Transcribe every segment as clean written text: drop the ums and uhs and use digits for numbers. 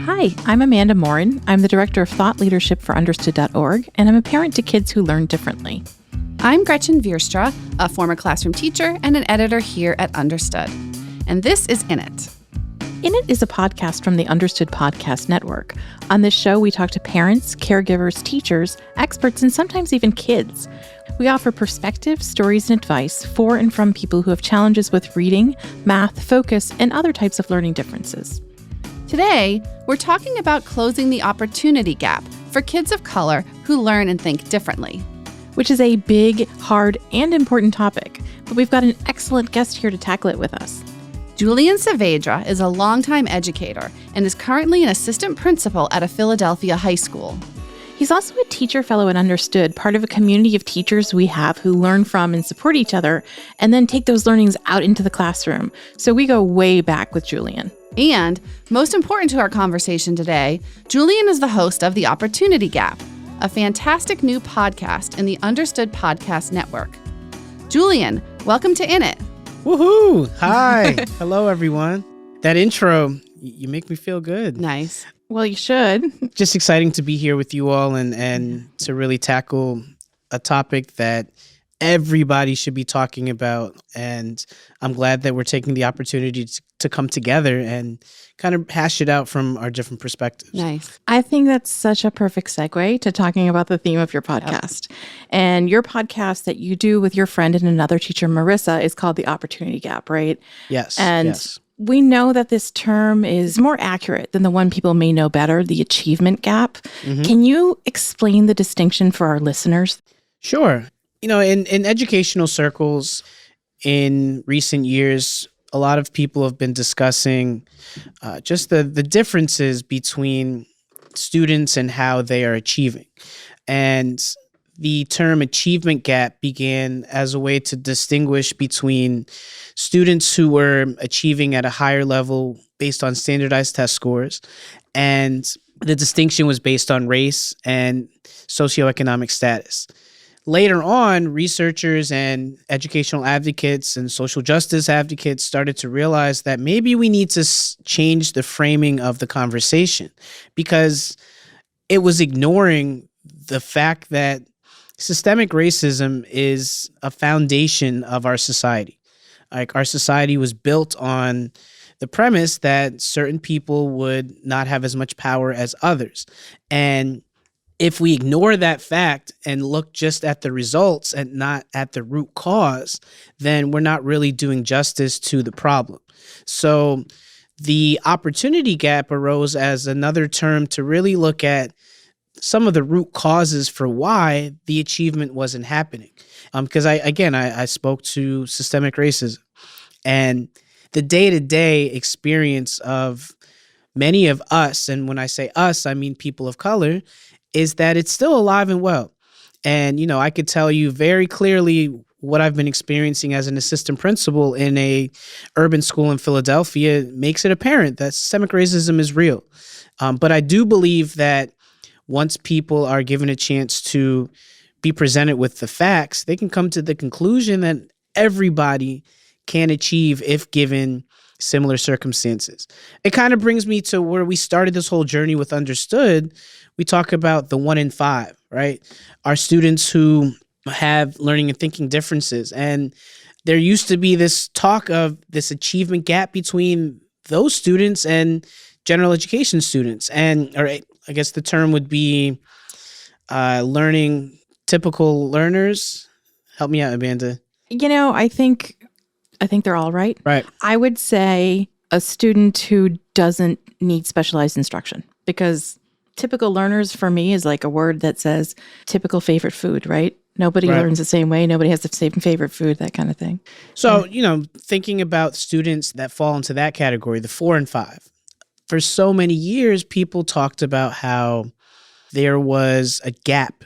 Hi, I'm Amanda Morin. I'm the Director of Thought Leadership for Understood.org, and I'm a parent to kids who learn differently. I'm Gretchen Vierstra, a former classroom teacher and an editor here at Understood. And this is In It. In It is a podcast from the Understood Podcast Network. On this show, we talk to parents, caregivers, teachers, experts, and sometimes even kids. We offer perspective, stories, and advice for and from people who have challenges with reading, math, focus, and other types of learning differences. Today, we're talking about closing the opportunity gap for kids of color who learn and think differently. Which is a big, hard, and important topic, but we've got an excellent guest here to tackle it with us. Julian Saavedra is a longtime educator and is currently an assistant principal at a Philadelphia high school. He's also a teacher fellow at Understood, part of a community of teachers we have who learn from and support each other, and then take those learnings out into the classroom. So we go way back with Julian. And, most important to our conversation today, Julian is the host of The Opportunity Gap, a fantastic new podcast in the Understood Podcast Network. Julian, welcome to In It. Woohoo! Hi. Hello, everyone. That intro, you make me feel good. Nice. Well, you should. Just exciting to be here with you all and to really tackle a topic that everybody should be talking about. And I'm glad that we're taking the opportunity to come together and kind of hash it out from our different perspectives. Nice. I think that's such a perfect segue to talking about the theme of your podcast. Yep. And your podcast that you do with your friend and another teacher, Marissa, is called The Opportunity Gap, right? Yes. And yes. We know that this term is more accurate than the one people may know better, the achievement gap. Mm-hmm. Can you explain the distinction for our listeners? Sure. You know, in educational circles in recent years, a lot of people have been discussing just the differences between students and how they are achieving. And the term achievement gap began as a way to distinguish between students who were achieving at a higher level based on standardized test scores, and the distinction was based on race and socioeconomic status. Later on, researchers and educational advocates and social justice advocates started to realize that maybe we need to change the framing of the conversation, because it was ignoring the fact that systemic racism is a foundation of our society. Like, our society was built on the premise that certain people would not have as much power as others. And if we ignore that fact and look just at the results and not at the root cause, then we're not really doing justice to the problem. So the opportunity gap arose as another term to really look at some of the root causes for why the achievement wasn't happening. Because I spoke to systemic racism, and the day-to-day experience of many of us, and when I say us, I mean people of color, is that it's still alive and well. And, you know, I could tell you very clearly what I've been experiencing as an assistant principal in a urban school in Philadelphia makes it apparent that systemic racism is real. But I do believe that once people are given a chance to be presented with the facts, they can come to the conclusion that everybody can achieve if given similar circumstances. It kind of brings me to where we started this whole journey with Understood. We talk about the 1 in 5, right? Our students who have learning and thinking differences. And there used to be this talk of this achievement gap between those students and general education students. Or I guess the term would be learning typical learners. Help me out, Amanda. You know, I think they're all right. Right. I would say a student who doesn't need specialized instruction, because typical learners for me is like a word that says typical favorite food, right? Nobody learns the same way. Nobody has the same favorite food, that kind of thing. So, you know, thinking about students that fall into that category, the 4 and 5, for so many years, people talked about how there was a gap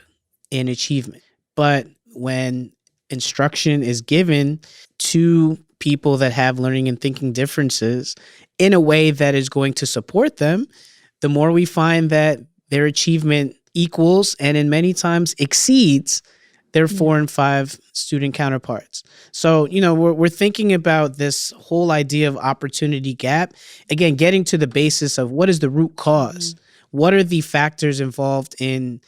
in achievement. But when instruction is given to people that have learning and thinking differences in a way that is going to support them, the more we find that their achievement equals and in many times exceeds their 4 and 5 student counterparts. So, we're thinking about this whole idea of opportunity gap. Again, getting to the basis of what is the root cause? What are the factors involved in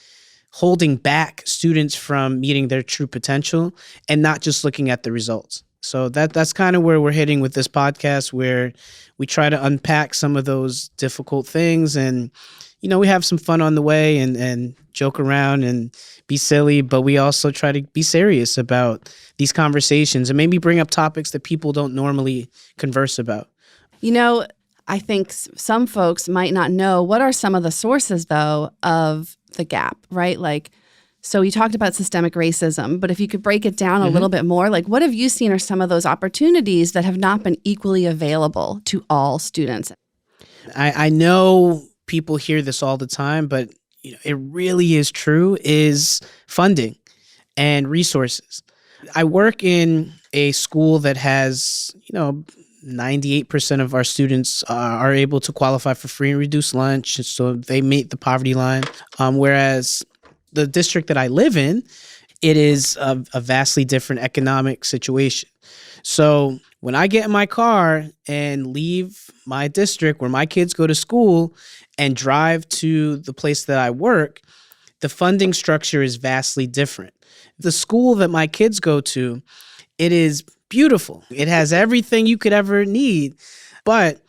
holding back students from meeting their true potential and not just looking at the results? So that's kind of where we're heading with this podcast, where we try to unpack some of those difficult things, and we have some fun on the way and joke around and be silly, but we also try to be serious about these conversations and maybe bring up topics that people don't normally converse about. I think some folks might not know what are some of the sources, though, of the gap, right? So you talked about systemic racism, but if you could break it down a little bit more, what have you seen are some of those opportunities that have not been equally available to all students? I know people hear this all the time, but it really is true, is funding and resources. I work in a school that has, 98% of our students are able to qualify for free and reduced lunch, so they meet the poverty line. Whereas the district that I live in, it is a vastly different economic situation. So when I get in my car and leave my district where my kids go to school and drive to the place that I work, the funding structure is vastly different. The school that my kids go to, it is beautiful. It has everything you could ever need. But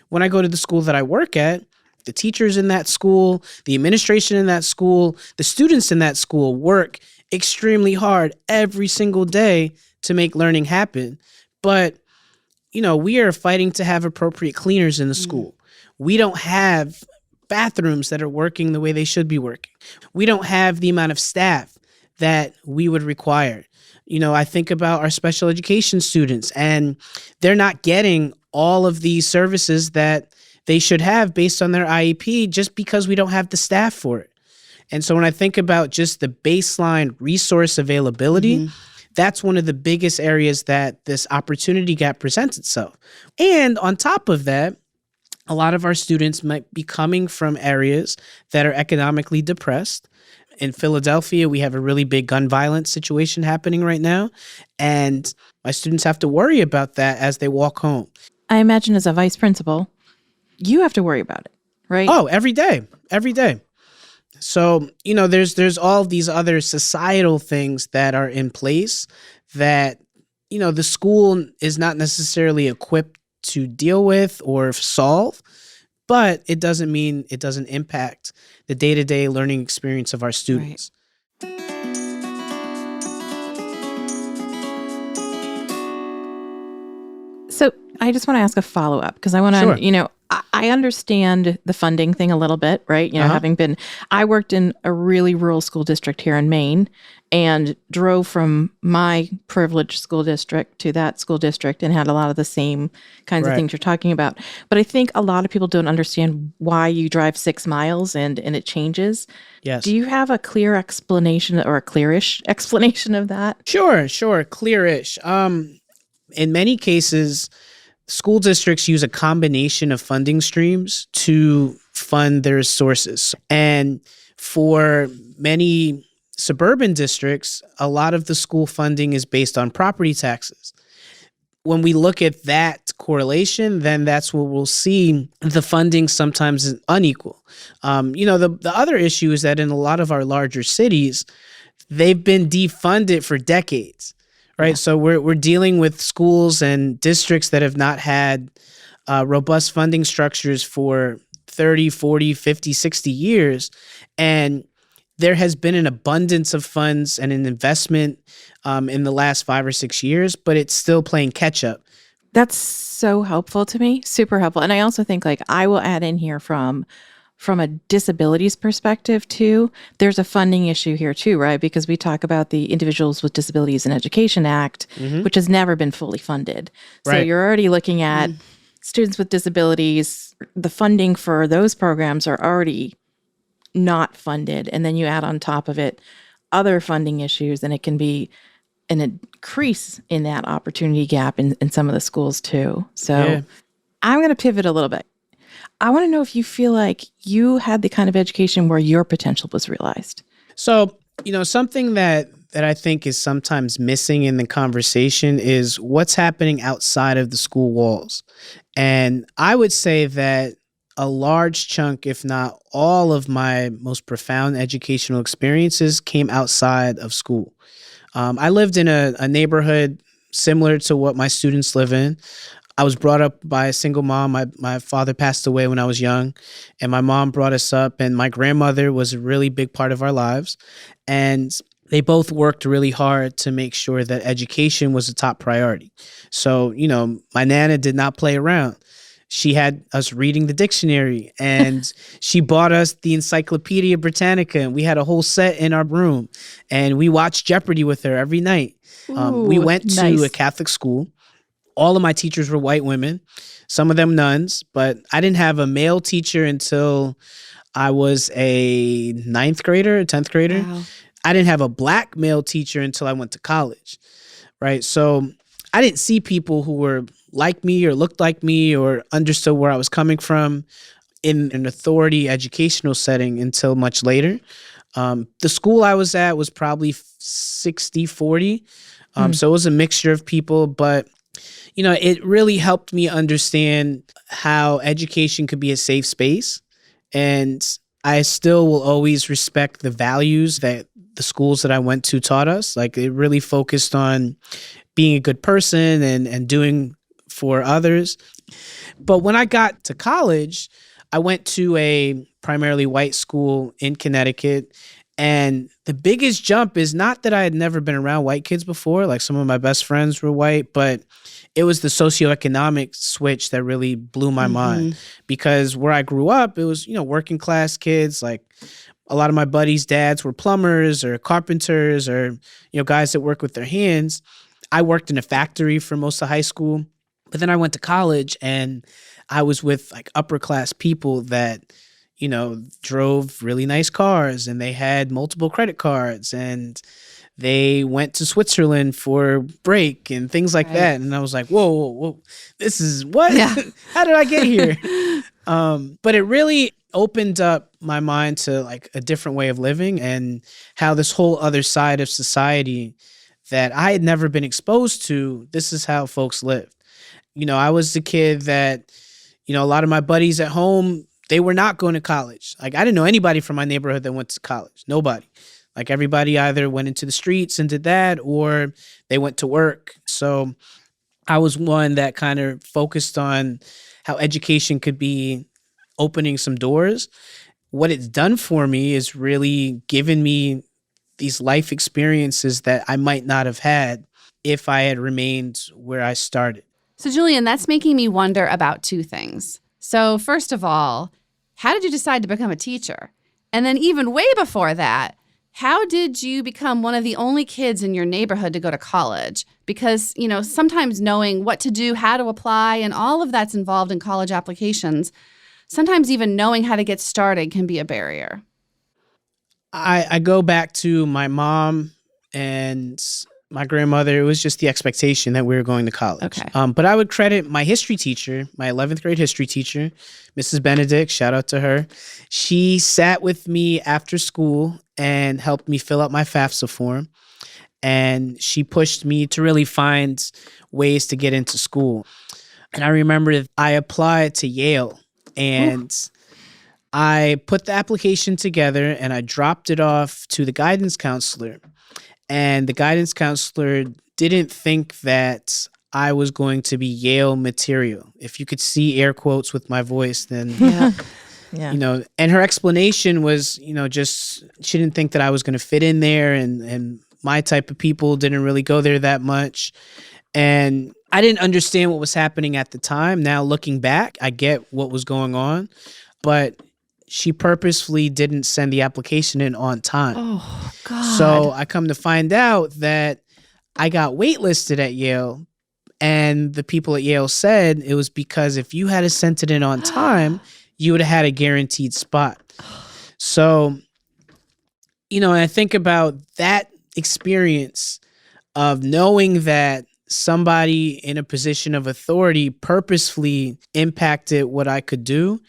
when I go to the school that I work at, the teachers in that school, the administration in that school, the students in that school work extremely hard every single day to make learning happen. But, we are fighting to have appropriate cleaners in the school. We don't have bathrooms that are working the way they should be working. We don't have the amount of staff that we would require. I think about our special education students, and they're not getting all of these services that they should have based on their IEP just because we don't have the staff for it. And so when I think about just the baseline resource availability, that's one of the biggest areas that this opportunity gap presents itself. And on top of that, a lot of our students might be coming from areas that are economically depressed. In Philadelphia, we have a really big gun violence situation happening right now, and my students have to worry about that as they walk home. I imagine as a vice principal, you have to worry about it, right? Oh, every day. So, there's all these other societal things that are in place that, the school is not necessarily equipped to deal with or solve, but it doesn't mean it doesn't impact the day-to-day learning experience of our students. Right. So I just want to ask a follow-up because I want to, Sure. I understand the funding thing a little bit, right? I worked in a really rural school district here in Maine and drove from my privileged school district to that school district and had a lot of the same kinds of things you're talking about. But I think a lot of people don't understand why you drive 6 miles and it changes. Yes. Do you have a clear explanation or a clearish explanation of that? Sure. Clearish. In many cases, school districts use a combination of funding streams to fund their sources. And for many suburban districts, a lot of the school funding is based on property taxes. When we look at that correlation, then that's where we'll see the funding sometimes is unequal. The other issue is that in a lot of our larger cities, they've been defunded for decades. Right. Yeah. So we're dealing with schools and districts that have not had robust funding structures for 30, 40, 50, 60 years. And there has been an abundance of funds and an investment in the last 5 or 6 years, but it's still playing catch up. That's so helpful to me. Super helpful. And I also think I will add in here from a disabilities perspective too, there's a funding issue here too, right? Because we talk about the Individuals with Disabilities in Education Act, which has never been fully funded. So you're already looking at students with disabilities, the funding for those programs are already not funded. And then you add on top of it other funding issues, and it can be an increase in that opportunity gap in some of the schools too. So I'm going to pivot a little bit. I want to know if you feel like you had the kind of education where your potential was realized. So, something that that I think is sometimes missing in the conversation is what's happening outside of the school walls. And I would say that a large chunk, if not all of my most profound educational experiences came outside of school. I lived in a neighborhood similar to what my students live in. I was brought up by a single mom. My father passed away when I was young, and my mom brought us up, and my grandmother was a really big part of our lives. And they both worked really hard to make sure that education was a top priority. So, my Nana did not play around. She had us reading the dictionary, and she bought us the Encyclopedia Britannica, and we had a whole set in our room, and we watched Jeopardy with her every night. We went to a Catholic school. All of my teachers were white women, some of them nuns, but I didn't have a male teacher until I was a 9th grader, a 10th grader. Wow. I didn't have a black male teacher until I went to college, right? So I didn't see people who were like me or looked like me or understood where I was coming from in an authority educational setting until much later. The school I was at was probably 60-40. So it was a mixture of people, but it really helped me understand how education could be a safe space. And I still will always respect the values that the schools that I went to taught us. Like, it really focused on being a good person and doing for others. But when I got to college, I went to a primarily white school in Connecticut. And the biggest jump is not that I had never been around white kids before. Like, some of my best friends were white, but it was the socioeconomic switch that really blew my mind. Because where I grew up, it was, working class kids. Like, a lot of my buddies' dads were plumbers or carpenters or, guys that work with their hands. I worked in a factory for most of high school, but then I went to college and I was with like upper class people that, drove really nice cars, and they had multiple credit cards, and they went to Switzerland for break and things like that. And I was like, whoa, this is what? Yeah. How did I get here? But it really opened up my mind to like a different way of living and how this whole other side of society that I had never been exposed to, this is how folks lived. I was the kid that, a lot of my buddies at home, they were not going to college. Like, I didn't know anybody from my neighborhood that went to college. Nobody. Like, everybody either went into the streets and did that, or they went to work. So I was one that kind of focused on how education could be opening some doors. What it's done for me is really given me these life experiences that I might not have had if I had remained where I started. So, Julian, that's making me wonder about two things. So, first of all, how did you decide to become a teacher? And then even way before that, how did you become one of the only kids in your neighborhood to go to college? Because, sometimes knowing what to do, how to apply, and all of that's involved in college applications, sometimes even knowing how to get started can be a barrier. I go back to my mom and my grandmother. It was just the expectation that we were going to college. Okay. But I would credit my history teacher, my 11th grade history teacher, Mrs. Benedict, shout out to her. She sat with me after school and helped me fill out my FAFSA form. And she pushed me to really find ways to get into school. And I remember I applied to Yale, and I put the application together and I dropped it off to the guidance counselor. And the guidance counselor didn't think that I was going to be Yale material. If you could see air quotes with my voice, then, Yeah. And her explanation was, just she didn't think that I was going to fit in there, and my type of people didn't really go there that much. And I didn't understand what was happening at the time. Now, looking back, I get what was going on, but she purposefully didn't send the application in on time. Oh, God. So I come to find out that I got waitlisted at Yale, and the people at Yale said it was because if you had sent it in on time, you would have had a guaranteed spot. So, I think about that experience of knowing that somebody in a position of authority purposefully impacted what I could do.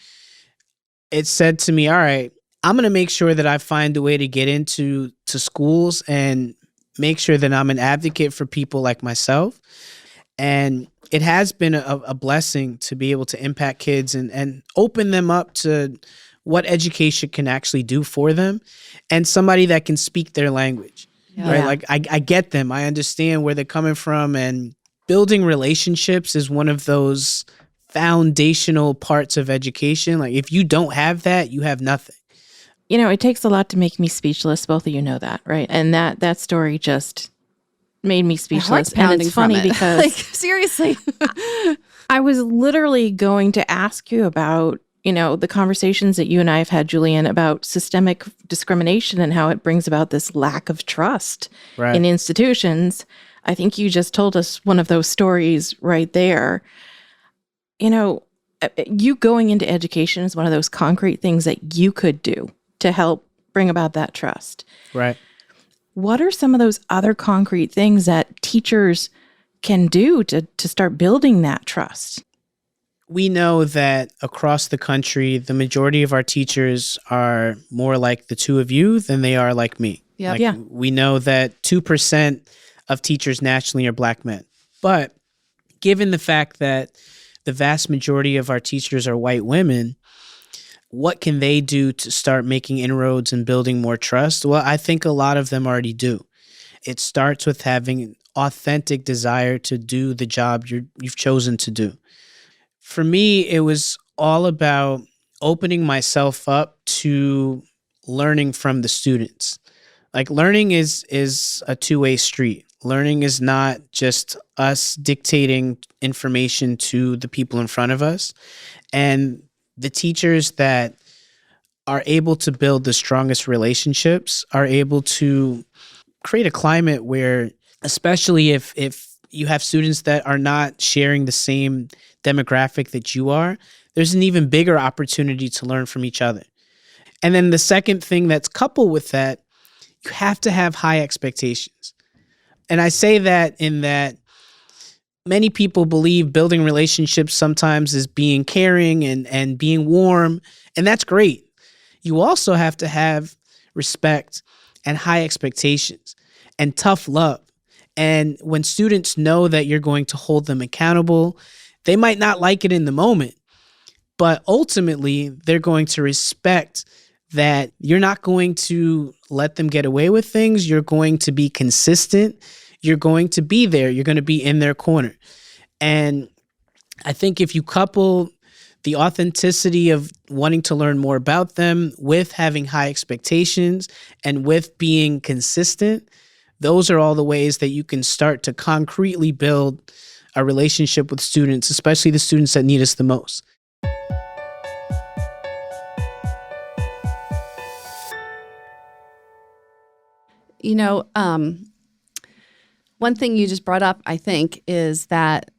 It said to me, all right, I'm going to make sure that I find a way to get into schools and make sure that I'm an advocate for people like myself. And it has been a blessing to be able to impact kids and open them up to what education can actually do for them, and somebody that can speak their language. Yeah. Right? Like I get them. I understand where they're coming from, and building relationships is one of those foundational parts of education. Like if you don't have that, you have nothing. You know, it takes a lot to make me speechless. Both of you know that, right? And that story just made me speechless. And it's funny because like, seriously, I was literally going to ask you about, you know, the conversations that you and I have had, Julian, about systemic discrimination and how it brings about this lack of trust in institutions. I think you just told us one of those stories right there. You know, you going into education is one of those concrete things that you could do to help bring about that trust. Right. What are some of those other concrete things that teachers can do to start building that trust? We know that across the country, the majority of our teachers are more like the two of you than they are like me. Yep. Like, we know that 2% of teachers nationally are Black men. But given the fact that the vast majority of our teachers are white women, what can they do to start making inroads and building more trust? Well, I think a lot of them already do. It starts with having an authentic desire to do the job you've chosen to do. For me, it was all about opening myself up to learning from the students. Like, learning is a two-way street. Learning is not just us dictating information to the people in front of us. And the teachers that are able to build the strongest relationships are able to create a climate where, especially if you have students that are not sharing the same demographic that you are, there's an even bigger opportunity to learn from each other. And then the second thing that's coupled with that, you have to have high expectations. And I say that in that many people believe building relationships sometimes is being caring and being warm, and that's great. You also have to have respect and high expectations and tough love. And when students know that you're going to hold them accountable, they might not like it in the moment, but ultimately they're going to respect that you're not going to let them get away with things. You're going to be consistent. You're going to be there. You're going to be in their corner. And I think if you couple the authenticity of wanting to learn more about them with having high expectations and with being consistent, those are all the ways that you can start to concretely build a relationship with students, especially the students that need us the most. You know, one thing you just brought up, I think, is that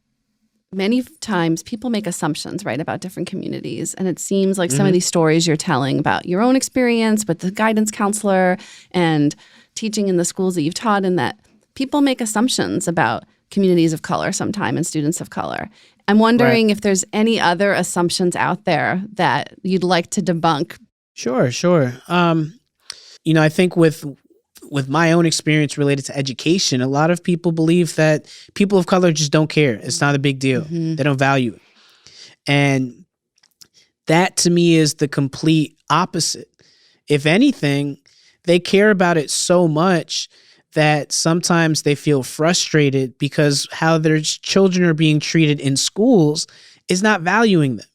many times people make assumptions, right, about different communities. And it seems like some of these stories you're telling about your own experience with the guidance counselor and teaching in the schools that you've taught, and that people make assumptions about communities of color sometimes and students of color. I'm wondering if there's any other assumptions out there that you'd like to debunk. Sure. You know, I think with my own experience related to education, a lot of people believe that people of color just don't care. It's not a big deal. They don't value it. And that to me is the complete opposite. If anything, they care about it so much that sometimes they feel frustrated because how their children are being treated in schools is not valuing them.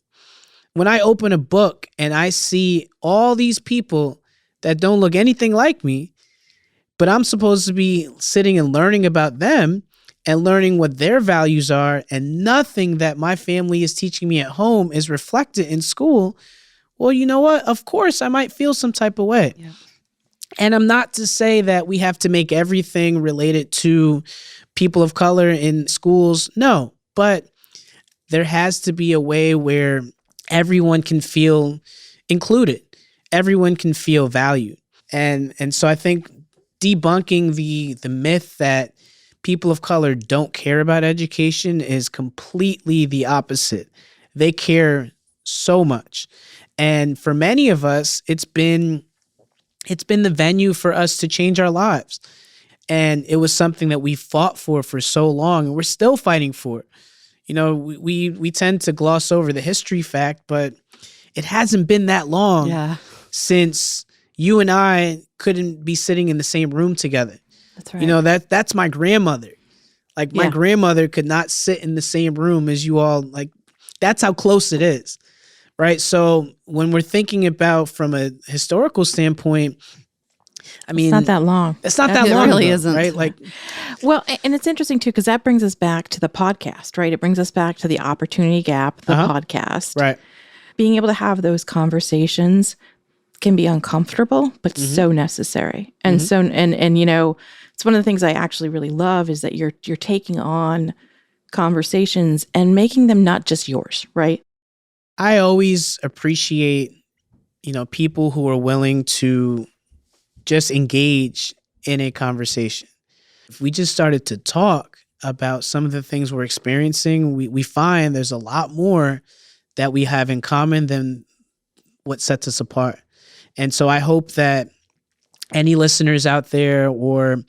When I open a book and I see all these people that don't look anything like me, but I'm supposed to be sitting and learning about them and learning what their values are, and nothing that my family is teaching me at home is reflected in school, well, you know what? Of course, I might feel some type of way. Yeah. And I'm not to say that we have to make everything related to people of color in schools. No, but there has to be a way where everyone can feel included. Everyone can feel valued. And so I think debunking the myth that people of color don't care about education is completely the opposite. They care so much. And for many of us, it's been the venue for us to change our lives. And it was something that we fought for so long, and we're still fighting for. You know, we tend to gloss over the history fact, but it hasn't been that long since you and I couldn't be sitting in the same room together. That's right. You know, that's my grandmother. Like, my grandmother could not sit in the same room as you all. Like, that's how close it is, right? So when we're thinking about from a historical standpoint, I mean, it's not that long. It's not that long. It really ago, isn't. Right? Like, well, and it's interesting too, because that brings us back to the podcast, right? It brings us back to the opportunity gap, the podcast. Right. Being able to have those conversations can be uncomfortable, but so necessary. And so, and you know, it's one of the things I actually really love is that you're taking on conversations and making them not just yours, right? I always appreciate, you know, people who are willing to just engage in a conversation. If we just started to talk about some of the things we're experiencing, we find there's a lot more that we have in common than what sets us apart. And so I hope that any listeners out there, or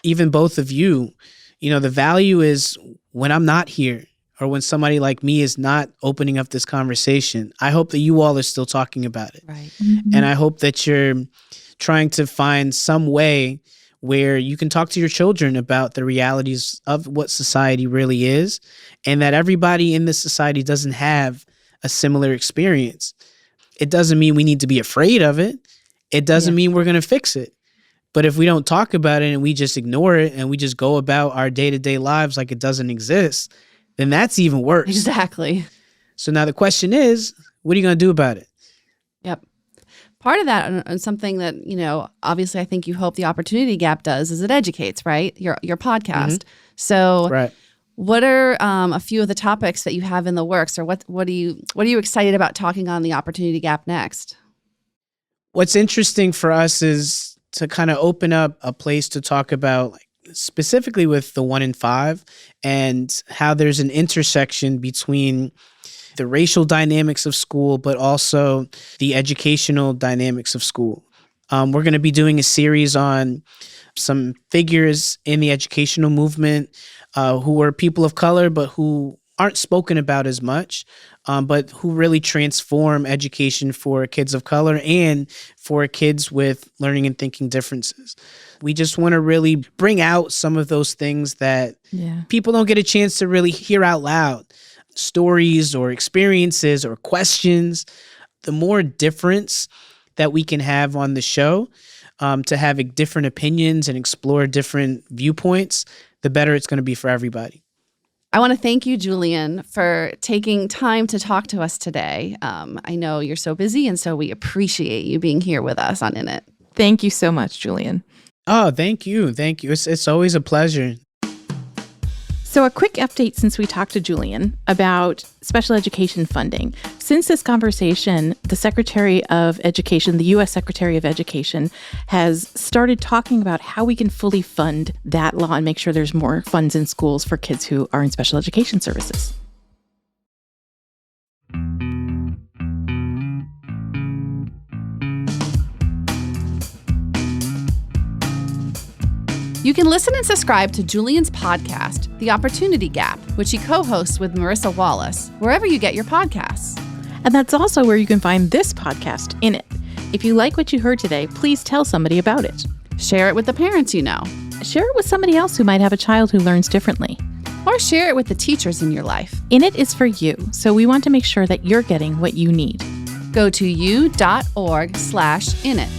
even both of you, you know, the value is when I'm not here, or when somebody like me is not opening up this conversation, I hope that you all are still talking about it. Right. And I hope that you're trying to find some way where you can talk to your children about the realities of what society really is, and that everybody in this society doesn't have a similar experience. It doesn't mean we need to be afraid of it. It doesn't mean we're going to fix it. But if we don't talk about it and we just ignore it and we just go about our day-to-day lives like it doesn't exist, then that's even worse. Exactly. So now the question is, what are you going to do about it? Yep. Part of that, and something that, you know, obviously I think you hope the Opportunity Gap does, is it educates, right? Your podcast. So Right. what are a few of the topics that you have in the works, or what are you excited about talking on the Opportunity Gap next? What's interesting for us is to kind of open up a place to talk about, like, specifically with the 1 in 5, and how there's an intersection between the racial dynamics of school, but also the educational dynamics of school. We're going to be doing a series on some figures in the educational movement who are people of color, but who aren't spoken about as much, but who really transform education for kids of color and for kids with learning and thinking differences. We just want to really bring out some of those things that people don't get a chance to really hear out loud. Stories or experiences or questions. The more difference that we can have on the show, to have different opinions and explore different viewpoints, the better it's going to be for everybody. I want to thank you, Julian, for taking time to talk to us today. I know you're so busy, and so we appreciate you being here with us on In It. Thank you so much, Julian. Oh, thank you. Thank you. It's always a pleasure. So a quick update since we talked to Julian about special education funding. Since this conversation, the Secretary of Education, the U.S. Secretary of Education, has started talking about how we can fully fund that law and make sure there's more funds in schools for kids who are in special education services. You can listen and subscribe to Julian's podcast, The Opportunity Gap, which he co-hosts with Marissa Wallace, wherever you get your podcasts. And that's also where you can find this podcast, In It. If you like what you heard today, please tell somebody about it. Share it with the parents you know. Share it with somebody else who might have a child who learns differently. Or share it with the teachers in your life. In It is for you, so we want to make sure that you're getting what you need. Go to u.org/init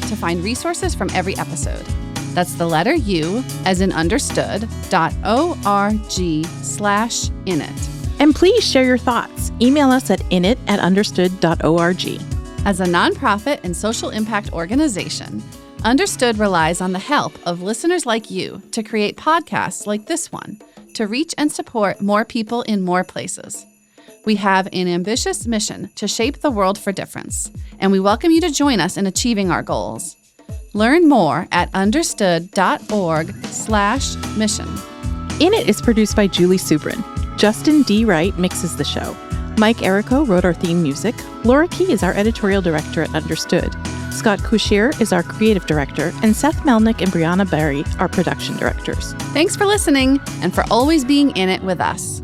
to find resources from every episode. That's the letter U, as in understood.org/init. And please share your thoughts. Email us at init@understood.org. As a nonprofit and social impact organization, Understood relies on the help of listeners like you to create podcasts like this one to reach and support more people in more places. We have an ambitious mission to shape the world for difference, and we welcome you to join us in achieving our goals. Learn more at understood.org/mission. In It is produced by Julie Subrin. Justin D. Wright mixes the show. Mike Errico wrote our theme music. Laura Key is our editorial director at Understood. Scott Couchier is our creative director, and Seth Melnick and Brianna Berry are production directors. Thanks for listening and for always being in it with us.